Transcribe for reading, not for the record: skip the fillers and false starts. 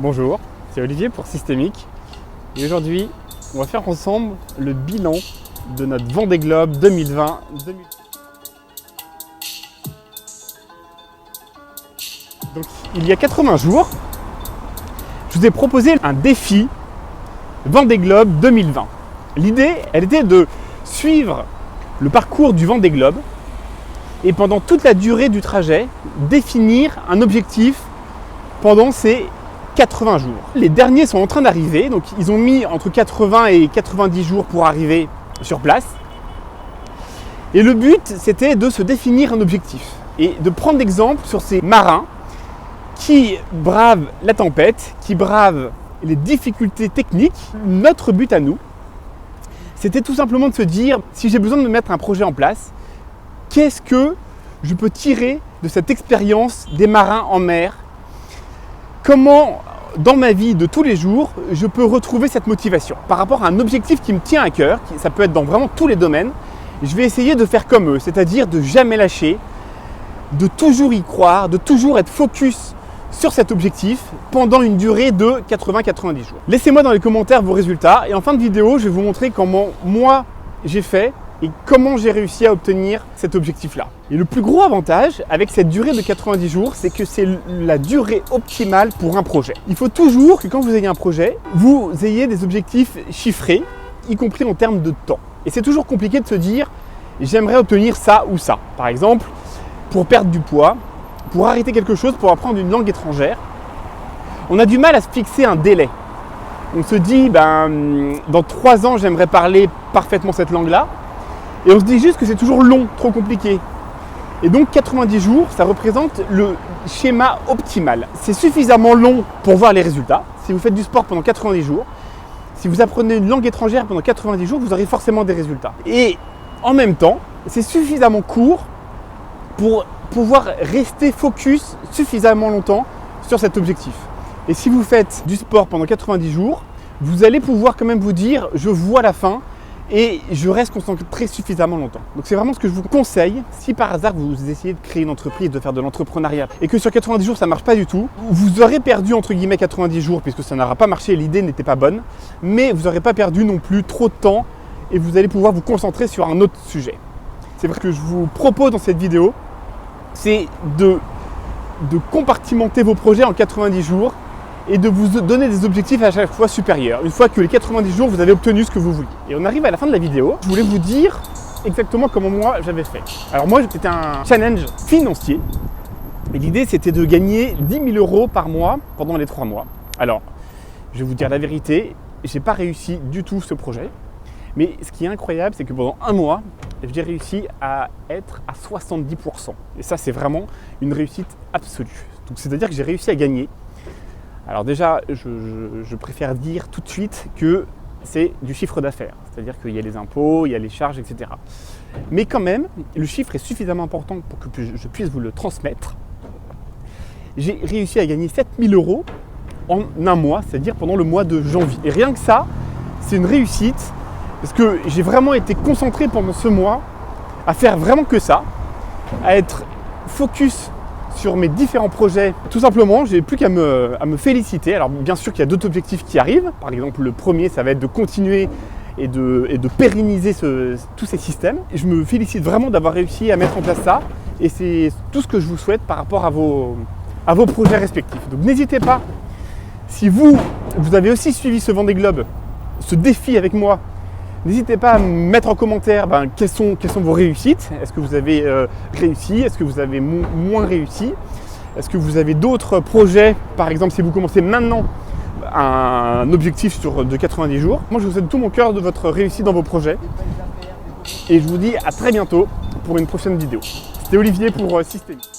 Bonjour, c'est Olivier pour Systémique et aujourd'hui on va faire ensemble le bilan de notre Vendée Globe 2020. Donc il y a 80 jours, je vous ai proposé un défi Vendée Globe 2020. L'idée, elle était de suivre le parcours du Vendée Globe et pendant toute la durée du trajet, définir un objectif pendant ces 80 jours. Les derniers sont en train d'arriver, donc ils ont mis entre 80 et 90 jours pour arriver sur place. Et le but, c'était de se définir un objectif et de prendre l'exemple sur ces marins qui bravent la tempête, qui bravent les difficultés techniques. Notre but à nous, c'était tout simplement de se dire, si j'ai besoin de mettre un projet en place, qu'est-ce que je peux tirer de cette expérience des marins en mer? Comment, dans ma vie de tous les jours, je peux retrouver cette motivation par rapport à un objectif qui me tient à cœur, ça peut être dans vraiment tous les domaines. Je vais essayer de faire comme eux, c'est-à-dire de jamais lâcher, de toujours y croire, de toujours être focus sur cet objectif pendant une durée de 80-90 jours. Laissez-moi dans les commentaires vos résultats et en fin de vidéo, je vais vous montrer comment moi j'ai fait et comment j'ai réussi à obtenir cet objectif-là. Et le plus gros avantage avec cette durée de 90 jours, c'est que c'est la durée optimale pour un projet. Il faut toujours que quand vous ayez un projet, vous ayez des objectifs chiffrés, y compris en termes de temps. Et c'est toujours compliqué de se dire, j'aimerais obtenir ça ou ça. Par exemple, pour perdre du poids, pour arrêter quelque chose, pour apprendre une langue étrangère, on a du mal à se fixer un délai. On se dit, dans 3 ans, j'aimerais parler parfaitement cette langue-là. Et on se dit juste que c'est toujours long, trop compliqué. Et donc 90 jours, ça représente le schéma optimal. C'est suffisamment long pour voir les résultats. Si vous faites du sport pendant 90 jours, si vous apprenez une langue étrangère pendant 90 jours, vous aurez forcément des résultats. Et en même temps, c'est suffisamment court pour pouvoir rester focus suffisamment longtemps sur cet objectif. Et si vous faites du sport pendant 90 jours, vous allez pouvoir quand même vous dire, je vois la fin, et je reste concentré suffisamment longtemps. Donc c'est vraiment ce que je vous conseille. Si par hasard vous essayez de créer une entreprise, de faire de l'entrepreneuriat et que sur 90 jours ça ne marche pas du tout, vous aurez perdu entre guillemets 90 jours puisque ça n'aura pas marché, l'idée n'était pas bonne, mais vous n'aurez pas perdu non plus trop de temps et vous allez pouvoir vous concentrer sur un autre sujet. C'est vrai que je vous propose dans cette vidéo, c'est de compartimenter vos projets en 90 jours et de vous donner des objectifs à chaque fois supérieurs. Une fois que les 90 jours, vous avez obtenu ce que vous vouliez. Et on arrive à la fin de la vidéo. Je voulais vous dire exactement comment moi j'avais fait. Alors moi, c'était un challenge financier. Et l'idée, c'était de gagner 10 000 € par mois pendant les 3 mois. Alors, je vais vous dire la vérité, j'ai pas réussi du tout ce projet. Mais ce qui est incroyable, c'est que pendant 1 mois, j'ai réussi à être à 70%. Et ça, c'est vraiment une réussite absolue. Donc, c'est-à-dire que j'ai réussi à gagner. Alors déjà, je préfère dire tout de suite que c'est du chiffre d'affaires. C'est-à-dire qu'il y a les impôts, il y a les charges, etc. Mais quand même, le chiffre est suffisamment important pour que je puisse vous le transmettre. J'ai réussi à gagner 7 000 € en 1 mois, c'est-à-dire pendant le mois de janvier. Et rien que ça, c'est une réussite parce que j'ai vraiment été concentré pendant ce mois à faire vraiment que ça, à être focus sur mes différents projets. Tout simplement, j'ai plus qu'à me féliciter. Alors bien sûr qu'il y a d'autres objectifs qui arrivent. Par exemple, le premier, ça va être de continuer et de pérenniser tous ces systèmes. Et je me félicite vraiment d'avoir réussi à mettre en place ça. Et c'est tout ce que je vous souhaite par rapport à vos projets respectifs. Donc n'hésitez pas, si vous avez aussi suivi ce Vendée Globe, ce défi avec moi, n'hésitez pas à me mettre en commentaire quelles sont vos réussites. Est-ce que vous avez réussi? Est-ce que vous avez moins réussi? Est-ce que vous avez d'autres projets? Par exemple, si vous commencez maintenant un objectif de 90 jours. Moi, je vous souhaite de tout mon cœur de votre réussite dans vos projets. Et je vous dis à très bientôt pour une prochaine vidéo. C'était Olivier pour Systémique.